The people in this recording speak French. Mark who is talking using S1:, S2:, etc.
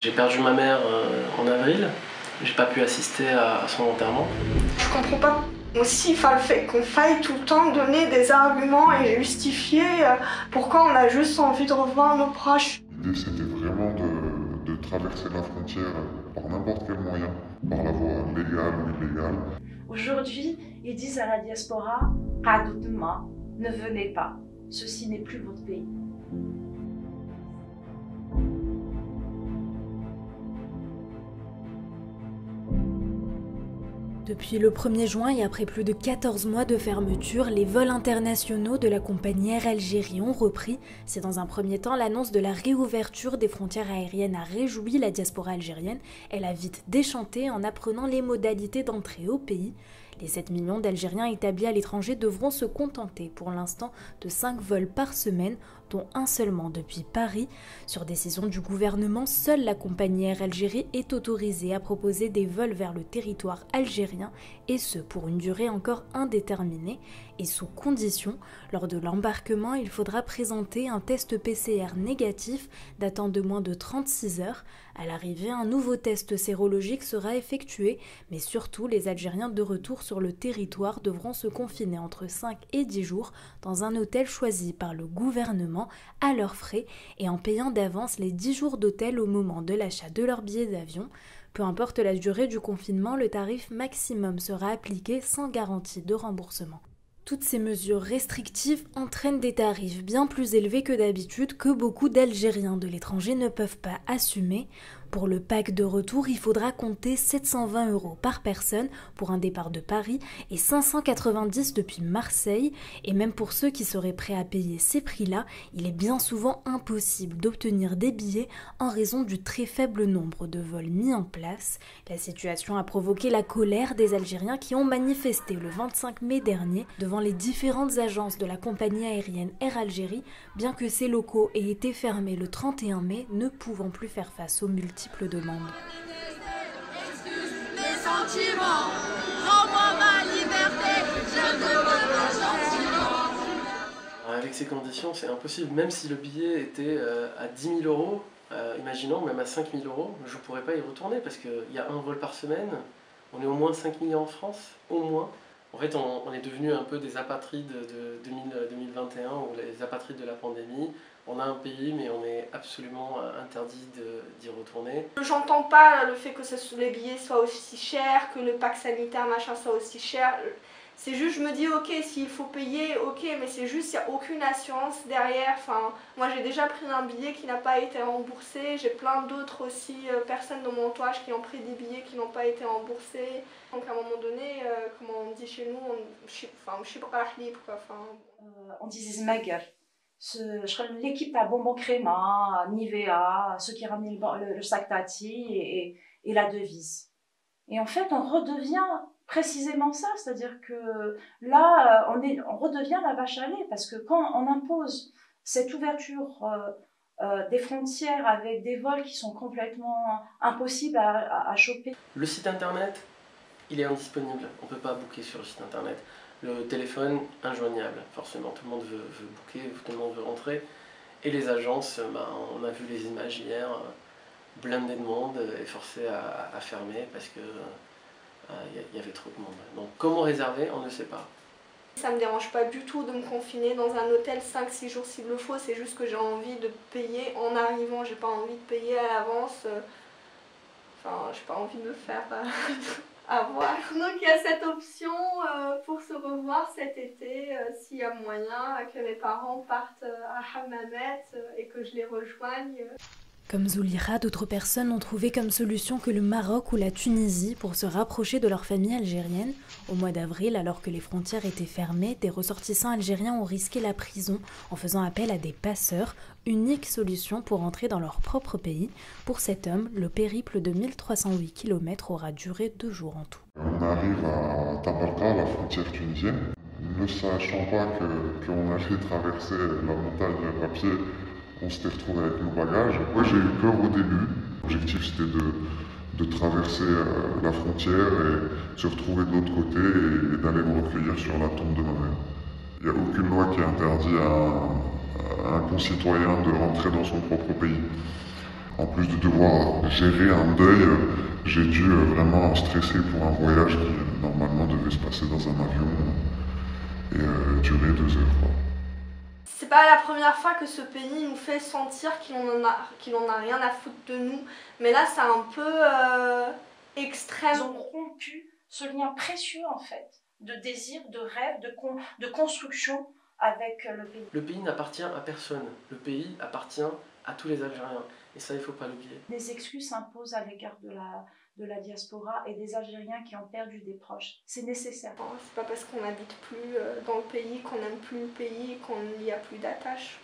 S1: J'ai perdu ma mère en avril, j'ai pas pu assister à son enterrement.
S2: Je comprends pas aussi le fait qu'on faille tout le temps donner des arguments et justifier pourquoi on a juste envie de revoir nos proches.
S3: L'idée c'était vraiment de traverser la frontière par n'importe quel moyen, par la voie légale ou illégale.
S4: Aujourd'hui, ils disent à la diaspora, Qadoutma, ne venez pas, ceci n'est plus votre pays.
S5: Depuis le 1er juin et après plus de 14 mois de fermeture, les vols internationaux de la compagnie Air Algérie ont repris. C'est dans un premier temps l'annonce de la réouverture des frontières aériennes a réjoui la diaspora algérienne. Elle a vite déchanté en apprenant les modalités d'entrée au pays. Les 7 millions d'Algériens établis à l'étranger devront se contenter pour l'instant de 5 vols par semaine, dont un seulement depuis Paris. Sur décision du gouvernement, seule la compagnie Air Algérie est autorisée à proposer des vols vers le territoire algérien, et ce pour une durée encore indéterminée et sous condition. Lors de l'embarquement, il faudra présenter un test PCR négatif datant de moins de 36 heures. À l'arrivée, un nouveau test sérologique sera effectué, mais surtout les Algériens de retour sur le territoire devront se confiner entre 5 et 10 jours dans un hôtel choisi par le gouvernement à leurs frais et en payant d'avance les 10 jours d'hôtel au moment de l'achat de leur billet d'avion. Peu importe la durée du confinement, le tarif maximum sera appliqué sans garantie de remboursement. Toutes ces mesures restrictives entraînent des tarifs bien plus élevés que d'habitude que beaucoup d'Algériens de l'étranger ne peuvent pas assumer. Pour le pack de retour, il faudra compter 720 € par personne pour un départ de Paris et 590 depuis Marseille. Et même pour ceux qui seraient prêts à payer ces prix-là, il est bien souvent impossible d'obtenir des billets en raison du très faible nombre de vols mis en place. La situation a provoqué la colère des Algériens qui ont manifesté le 25 mai dernier devant les différentes agences de la compagnie aérienne Air Algérie, bien que ces locaux aient été fermés le 31 mai, ne pouvant plus faire face aux multiples demandes.
S6: Excuse mes sentiments, rends-moi ma liberté, je demande gentiment.
S1: Avec ces conditions, c'est impossible. Même si le billet était à 10 000 €, imaginons, même à 5 000 €, je ne pourrais pas y retourner parce qu'il y a un vol par semaine. On est au moins 5 millions en France, au moins. En fait, on est devenu un peu des apatrides de 2021 ou les apatrides de la pandémie. On a un pays, mais on est absolument interdit d'y retourner.
S2: J'entends pas le fait que les billets soient aussi chers, que le pack sanitaire machin soit aussi cher. C'est juste, je me dis, ok, s'il faut payer, ok, mais c'est juste, il n'y a aucune assurance derrière. Enfin, moi, j'ai déjà pris un billet qui n'a pas été remboursé. J'ai plein d'autres aussi personnes dans mon entourage qui ont pris des billets qui n'ont pas été remboursés. Donc, à un moment donné, comme on dit chez nous, je suis pas libre, quoi.
S4: On disait Zmager. L'équipe à bonbon créma, Nivea, ceux qui ramenaient le sac Tati et la devise. Et en fait, on redevient précisément ça, c'est-à-dire que là, on redevient la vache à lait, parce que quand on impose cette ouverture des frontières avec des vols qui sont complètement impossibles à choper.
S1: Le site internet, il est indisponible, on ne peut pas booker sur le site internet. Le téléphone, injoignable, forcément, tout le monde veut booker, tout le monde veut rentrer. Et les agences, on a vu les images hier, blindées de monde et forcées à fermer parce que y avait trop de monde. Donc comment réserver, on ne sait pas.
S2: Ça me dérange pas du tout de me confiner dans un hôtel 5-6 jours s'il le faut, c'est juste que j'ai envie de payer en arrivant, j'ai pas envie de payer à l'avance. Enfin, j'ai pas envie de me faire avoir. Donc il y a cette option pour se revoir cet été, s'il y a moyen, que mes parents partent à Hammamet et que je les rejoigne.
S5: Comme Zoulira, d'autres personnes ont trouvé comme solution que le Maroc ou la Tunisie pour se rapprocher de leur famille algérienne. Au mois d'avril, alors que les frontières étaient fermées, des ressortissants algériens ont risqué la prison en faisant appel à des passeurs, unique solution pour entrer dans leur propre pays. Pour cet homme, le périple de 1308 km aura duré 2 jours en tout.
S3: On arrive à Tabarka, la frontière tunisienne, ne sachant pas qu'on allait traverser la montagne à pied. On s'était retrouvé avec nos bagages. Moi j'ai eu peur au début. L'objectif c'était de traverser la frontière et se retrouver de l'autre côté et d'aller me recueillir sur la tombe de ma mère. Il n'y a aucune loi qui interdit à un concitoyen de rentrer dans son propre pays. En plus de devoir gérer un deuil, j'ai dû vraiment stresser pour un voyage qui normalement devait se passer dans un avion et durer 2 heures, quoi.
S2: C'est pas la première fois que ce pays nous fait sentir qu'il en a rien à foutre de nous, mais là c'est un peu extrême.
S4: Ils ont rompu ce lien précieux en fait, de désir, de rêve, de construction avec le pays.
S1: Le pays n'appartient à personne, le pays appartient à tous les Algériens, et ça il faut pas l'oublier.
S4: Des excuses s'imposent à l'égard de la diaspora et des Algériens qui ont perdu des proches. C'est nécessaire.
S2: C'est pas parce qu'on n'habite plus dans le pays qu'on n'aime plus le pays et qu'on n'y a plus d'attache.